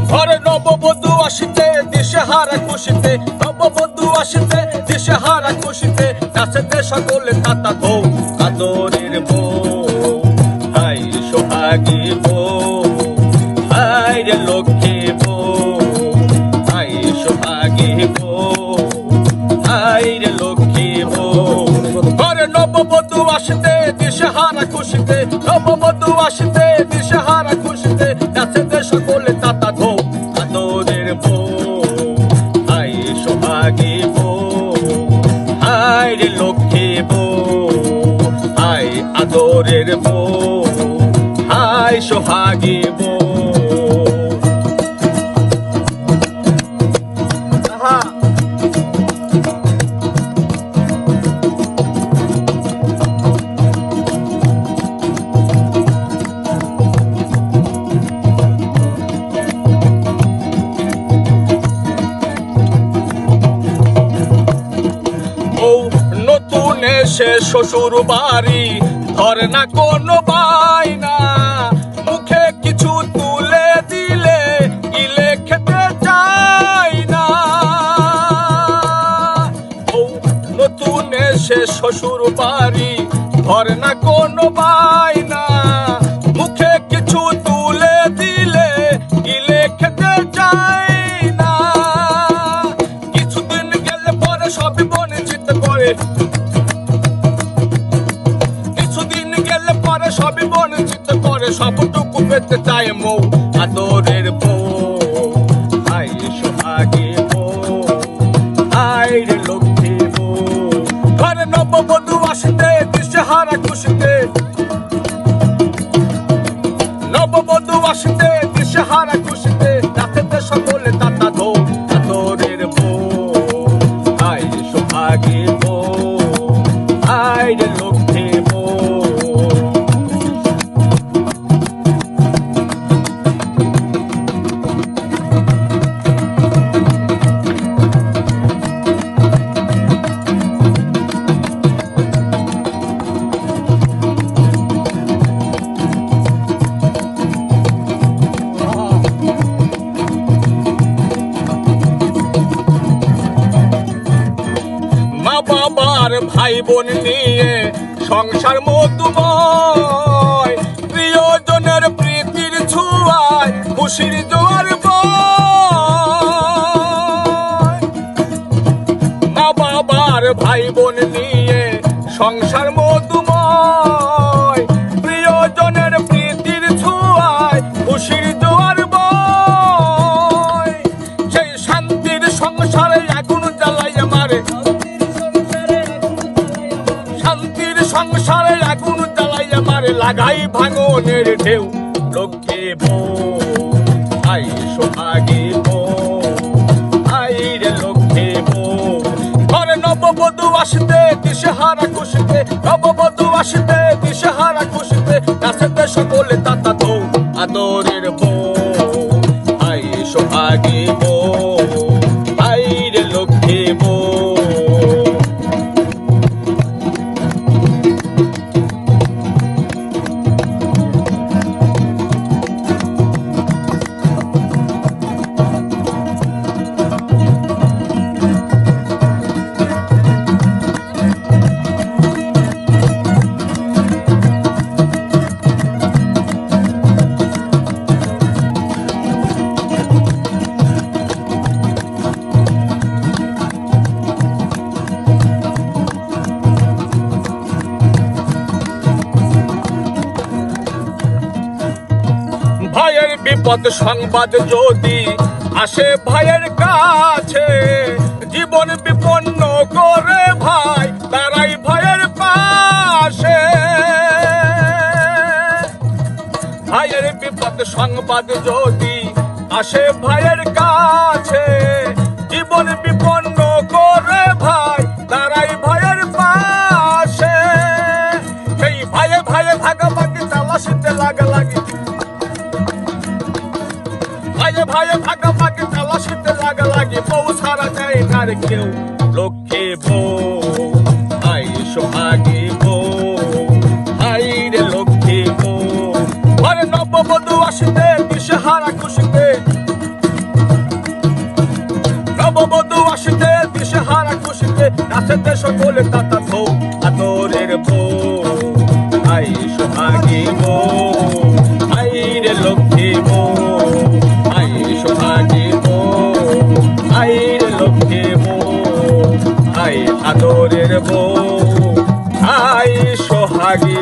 ঘরে নববধূ আসিতে দিশেহারা খুশিতে, নববধূ আসিতে দিশেহারা খুশিতে, নাচেতে সকলে তাতা বউ আদরের বউ। হাই সোহাগী বউ, হাই রে লক্ষ্মী বউ, হাই সোহাগী বউ, হাই রে লক্ষ্মী বউ। ঘরে নববধূ আসিতে দিশেহারা খুশিতে, নববধূ আসিতে দিশেহারা খুশিতে, নাচেতে সকলে তাতা বউ আদরের বউ। হাই সোহাগী বউ, হাই রে লক্ষ্মী বউ, হাই আদরের বউ, হাই সোহাগী বউ। নতুন এসে শ্বশুর বাড়ি ধরে না কোনো বায়না, মুখে কিছু তুলে দিলে গিলে খেতে চাই না। নতুন এসে শ্বশুর বাড়ি ধরে না কোনো বায়না, মুখে কিছু তুলে দিলে গিলে খেতে চাই না। কিছুদিন গেলে পরে সবই বঞ্চিত করে, কিছুদিন গেলে পরে সবই বঞ্চিত করে, সবটুকু পেতে চায় মৌ আদরের বউ। হাই সোহাগী বউ, হাই রে লক্ষ্মী বউ। ঘরে নববধূ আসিতে দিশেহারা খুশিতে, নববধূ আসিতে দিশেহারা খুশিতে, নাচেতে সকলে তাতা বউ আদরের বউ। হাই সোহাগী বউ, হাই রে লক্ষ্মী বউ। বাবার ভাই বোন নিয়ে সংসার মধুময়, প্রিয়জনের প্রীতির ছোঁয়ায় খুশির জোয়ার বয়। মা বাবার ভাই বোন নিয়ে সংসার মধুময়, প্রিয়জনের প্রীতির ছোঁয়ায় খুশির জোয়ার বয়। সেই শান্তির সংসারে আগুন জ্বালাইয়া মারে, শান্তির সংসারে আগুন জ্বালাইয়া মারে, লাগাই ভাঙনের ঢেউ লক্ষ্মী বউ। হাই সোহাগী বউ, হাই রে লক্ষ্মী বউ। ঘরে নববধূ আসিতে দিশেহারা খুশিতে, নববধূ আসিতে দিশেহারা খুশিতে, নাচেতে সকলে তাতা বউ আদরের বউ। হাই সোহাগী বউ, হাই রে লক্ষ্মী বউ। ভাইয়ের বিপদ সংবাদ যদি আসে ভাইয়ের কাছে, জীবন বিপন্ন করে ভাই দাঁড়াই ভাইয়ের পাশে। ভাইয়ের বিপদ সংবাদ যদি আসে ভাইয়ের কাছে, জীবন বিপন্ন করে ভাই দাঁড়াই ভাইয়ের পাশে। সেই ভাইয়ে ভাইয়ে ভাগাভাগি তালাশিতে লাগালাগি, ভাইয়ে ভাইয়ে ভাগাভাগি তালাশিতে লাগালাগি, বউ সারা যায় না রে কেউ লক্ষ্মী বউ। হাই সোহাগী বউ, হাই রে লক্ষ্মী বউ। ঘরে নববধূ আসিতে দিশেহারা খুশিতে, সেতে সকলে তাতা থৌ আদরের বউ আই সোহাগী বউ আই রে লক্ষ্মী বউ আই সোহাগী বউ আই রে লক্ষ্মী বউ আই আদরের বউ আই সোহাগী